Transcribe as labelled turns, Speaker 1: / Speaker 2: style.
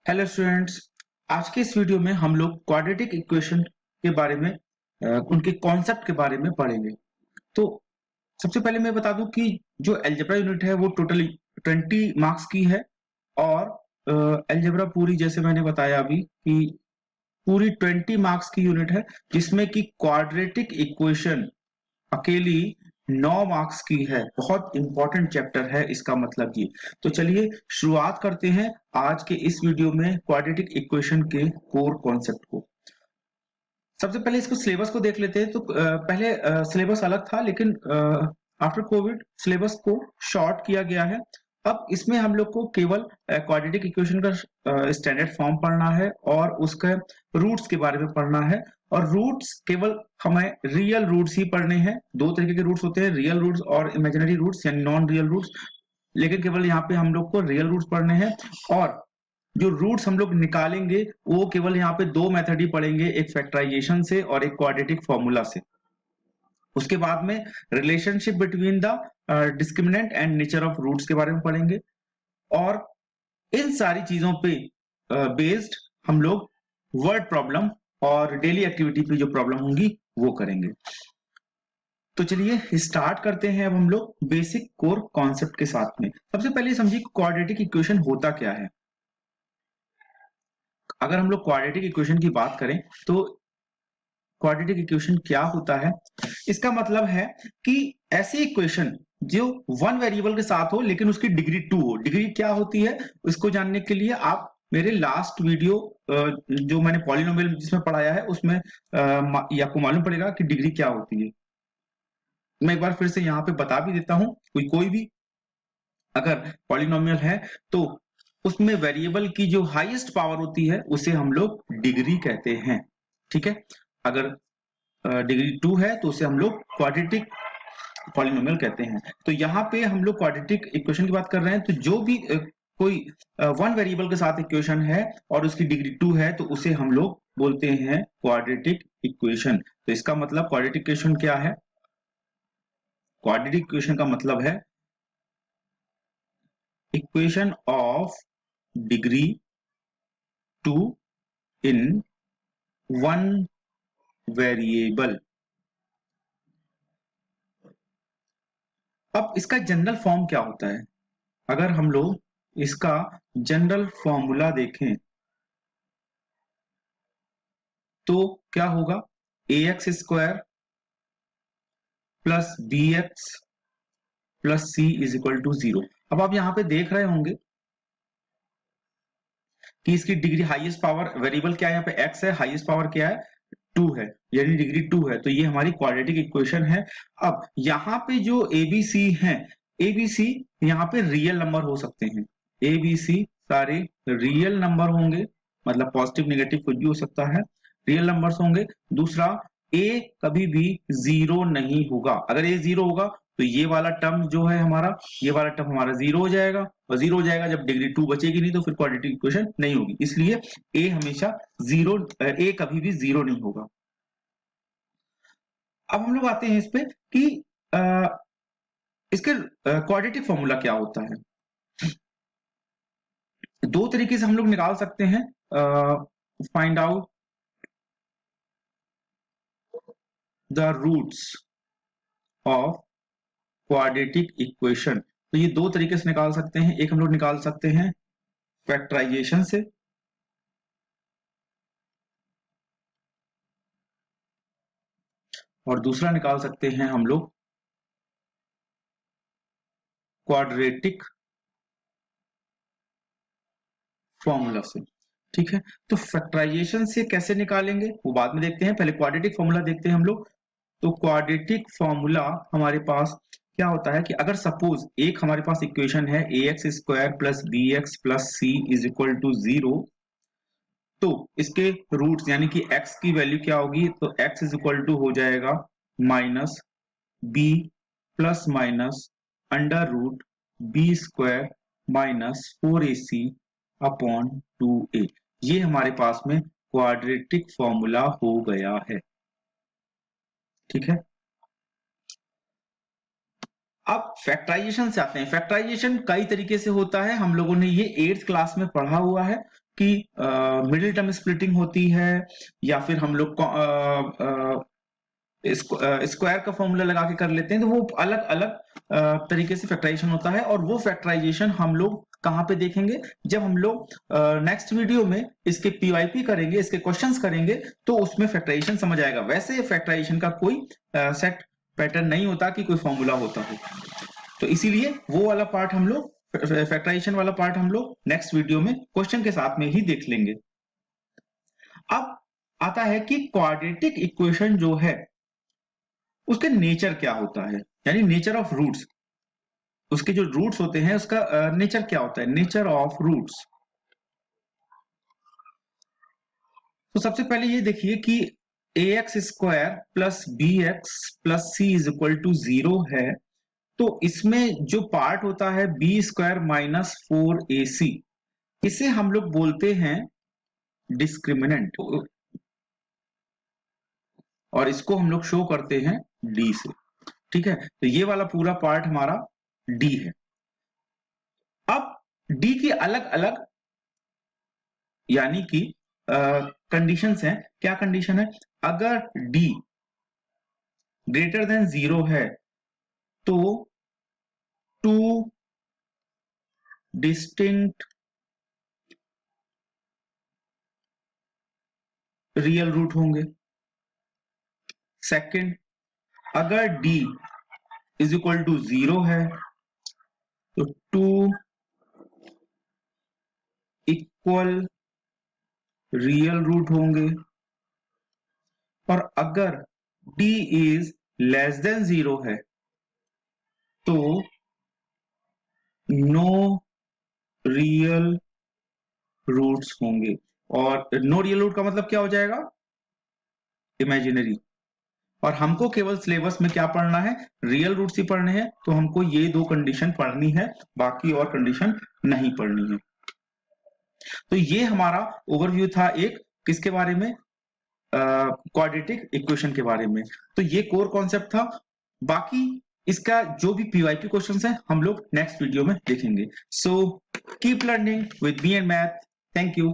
Speaker 1: Hello students. आज के इस वीडियो में हम लोग क्वाड्रेटिक इक्वेशन के बारे में उनके कॉन्सेप्ट के बारे में पढ़ेंगे। तो सबसे पहले मैं बता दूं कि जो अलजेब्रा यूनिट है वो टोटली 20 मार्क्स की है। और अलजेब्रा पूरी, जैसे मैंने बताया अभी, कि पूरी 20 मार्क्स की यूनिट है, जिसमें कि क्वाड्रेटिक इक्वेशन अकेली 9 मार्क्स की है। बहुत इंपॉर्टेंट चैप्टर है इसका मतलब ये। तो चलिए शुरुआत करते हैं आज के इस वीडियो में क्वाड्रेटिक इक्वेशन के कोर कॉन्सेप्ट को। सबसे पहले इसको सिलेबस को देख लेते हैं। तो पहले सिलेबस अलग था, लेकिन आफ्टर कोविड सिलेबस को शॉर्ट किया गया है। अब इसमें हम लोग को केवल क्वाड्रेटिक इक्वेशन का स्टैंडर्ड फॉर्म पढ़ना है और उसके रूट्स के बारे में पढ़ना है। और रूट्स केवल हमें रियल रूट्स ही पढ़ने हैं। दो तरीके के रूट्स होते हैं, रियल रूट्स और इमेजिनरी रूट्स यानी नॉन रियल रूट्स। लेकिन केवल यहाँ पे हम लोग को रियल रूट्स पढ़ने हैं। और जो रूट्स हम लोग निकालेंगे वो केवल यहाँ पे दो मेथड ही पढ़ेंगे, एक फैक्टराइजेशन से और एक क्वाड्रेटिक फॉर्मूला से। उसके बाद में relationship between the discriminant and nature of roots के बारे में पढ़ेंगे। और इन सारी चीजों पे बेस्ड हम लोग वर्ड प्रॉब्लम और डेली एक्टिविटी पे जो प्रॉब्लम होंगी वो करेंगे। तो चलिए स्टार्ट करते हैं अब हम लोग बेसिक कोर कॉन्सेप्ट के साथ में। सबसे पहले समझिए क्वाड्रेटिक इक्वेशन होता क्या है। अगर हम लोग क्वाड्रेटिक इक्वेशन की बात करें तो क्वाड्रेटिक इक्वेशन क्या होता है, इसका मतलब है कि ऐसी इक्वेशन जो वन वेरिएबल के साथ हो लेकिन उसकी डिग्री 2 हो। डिग्री क्या होती है उसको जानने के लिए आप मेरे लास्ट वीडियो जो मैंने पॉलिनोमियल जिसमें पढ़ाया है उसमें ये आपको मालूम पड़ेगा कि डिग्री क्या होती है। मैं एक बार फिर से यहाँ पे बता भी देता हूँ। कोई भी अगर पॉलिनोमियल है तो उसमें वेरिएबल की जो हाईएस्ट पावर होती है उसे हम लोग डिग्री कहते हैं। ठीक है, अगर डिग्री 2 है तो उसे हम लोग क्वाड्रेटिक पॉलिनोमियल कहते हैं। तो यहाँ पे हम लोग क्वाड्रेटिक इक्वेशन की बात कर रहे हैं। तो जो भी कोई वन वेरिएबल के साथ इक्वेशन है और उसकी डिग्री 2 है तो उसे हम लोग बोलते हैं क्वाड्रेटिक इक्वेशन। तो इसका मतलब क्वाड्रेटिक इक्वेशन क्या है? क्वाड्रेटिक इक्वेशन का मतलब है equation of degree 2 in one variable. अब इसका जनरल फॉर्म क्या होता है? अगर हम लोग इसका जनरल फॉर्मूला देखें तो क्या होगा? A x square plus B x plus C is equal to 0। अब आप यहां पे देख रहे होंगे कि इसकी डिग्री हाईएस्ट पावर वेरिएबल क्या है, यहाँ पे एक्स है, हाईएस्ट पावर क्या है? 2 है, यानी डिग्री 2 है। तो ये हमारी क्वाड्रेटिक इक्वेशन है। अब यहाँ पे जो एबीसी है, एबीसी यहाँ पे रियल नंबर हो सकते हैं। एबीसी सारे रियल नंबर होंगे, मतलब पॉजिटिव नेगेटिव कुछ भी हो सकता है, रियल नंबर्स होंगे। दूसरा, ए कभी भी जीरो नहीं होगा। अगर ए जीरो होगा तो ये वाला टर्म जो है हमारा, ये वाला टर्म हमारा जीरो हो जाएगा। और जीरो हो जाएगा जब डिग्री 2 बचेगी नहीं तो फिर क्वाड्रेटिक इक्वेशन नहीं होगी। इसलिए ए हमेशा जीरो, ए कभी भी जीरो नहीं होगा। अब हम लोग आते हैं इस पे कि इसके क्वाड्रेटिक फॉर्मूला क्या होता है। दो तरीके से हम लोग निकाल सकते हैं find out the roots of quadratic equation. तो ये दो तरीके से निकाल सकते हैं। एक हम लोग निकाल सकते हैं फैक्टराइजेशन से, और दूसरा निकाल सकते हैं हम लोग क्वाड्रेटिक फॉर्मूला से। ठीक है, तो फैक्टराइजेशन से कैसे निकालेंगे वो बाद में देखते हैं, पहले क्वाड्रेटिक फॉर्मूला देखते हैं हम लोग। तो क्वाड्रेटिक फॉर्मूला हमारे पास क्या होता है कि अगर सपोज एक हमारे पास इक्वेशन है a x square plus B x plus C is equal to 0, तो इसके रूट्स यानी कि x की वैल्यू क्या होगी? तो x इज इक्वल टू हो जाएगा minus B plus minus under root B square minus 4ac upon 2a। ये हमारे पास में क्वाड्रेटिक फॉर्मूला हो गया है। ठीक है, अब फैक्टराइजेशन से आते हैं। फैक्टराइजेशन कई तरीके से होता है, हम लोगों ने ये 8th क्लास में पढ़ा हुआ है। कि मिडिल टर्म स्प्लिटिंग होती है, या फिर हम लोग स्क्वायर का फॉर्मूला लगा के कर लेते हैं, तो वो अलग अलग तरीके से फैक्टराइजेशन होता है। और वो फैक्टराइजेशन हम लोग कहाँ पे देखेंगे, जब हम लोग नेक्स्ट वीडियो में इसके पीवाईपी करेंगे, इसके क्वेश्चंस करेंगे, तो उसमें फैक्टराइजेशन समझ आएगा। वैसे फैक्टराइजेशन का कोई सेट पैटर्न नहीं होता कि कोई फॉर्मूला होता हो, तो इसीलिए वो वाला पार्ट हम लोग, फैक्टराइजेशन वाला पार्ट हम लोग नेक्स्ट वीडियो में क्वेश्चन के साथ में ही देख लेंगे। अब आता है कि क्वाड्रेटिक इक्वेशन जो है उसके नेचर क्या होता है, यानी नेचर ऑफ रूट्स, उसके जो रूट्स होते हैं उसका नेचर क्या होता है, नेचर ऑफ रूट्स। तो सबसे पहले ये देखिए कि ax square plus B x plus C is equal to 0 है, तो इसमें जो पार्ट होता है बी स्क्वायर माइनस 4ac, इसे हम लोग बोलते हैं डिस्क्रिमिनेंट, और इसको हम लोग शो करते हैं डी से। ठीक है, तो ये वाला पूरा पार्ट हमारा डी है। अब डी की अलग अलग यानी कि कंडीशंस हैं। क्या कंडीशन है, अगर डी ग्रेटर देन 0 है तो 2 डिस्टिंक्ट रियल रूट होंगे। सेकंड, अगर d इज इक्वल टू 0 है तो 2 इक्वल रियल रूट होंगे, और अगर d इज लेस देन 0 है तो नो रियल रूट्स होंगे। और नो रियल रूट का मतलब क्या हो जाएगा, इमेजिनरी। और हमको केवल सिलेबस में क्या पढ़ना है, रियल रूट्स ही पढ़ने हैं, तो हमको ये दो कंडीशन पढ़नी है, बाकी और कंडीशन नहीं पढ़नी है। तो ये हमारा ओवरव्यू था एक किसके बारे में, क्वाड्रेटिक इक्वेशन के बारे में। तो ये कोर कॉन्सेप्ट था, बाकी इसका जो भी पीवाईक्यू क्वेश्चंस हैं हम लोग नेक्स्ट वीडियो में देखेंगे। So keep learning with me and math. Thank you.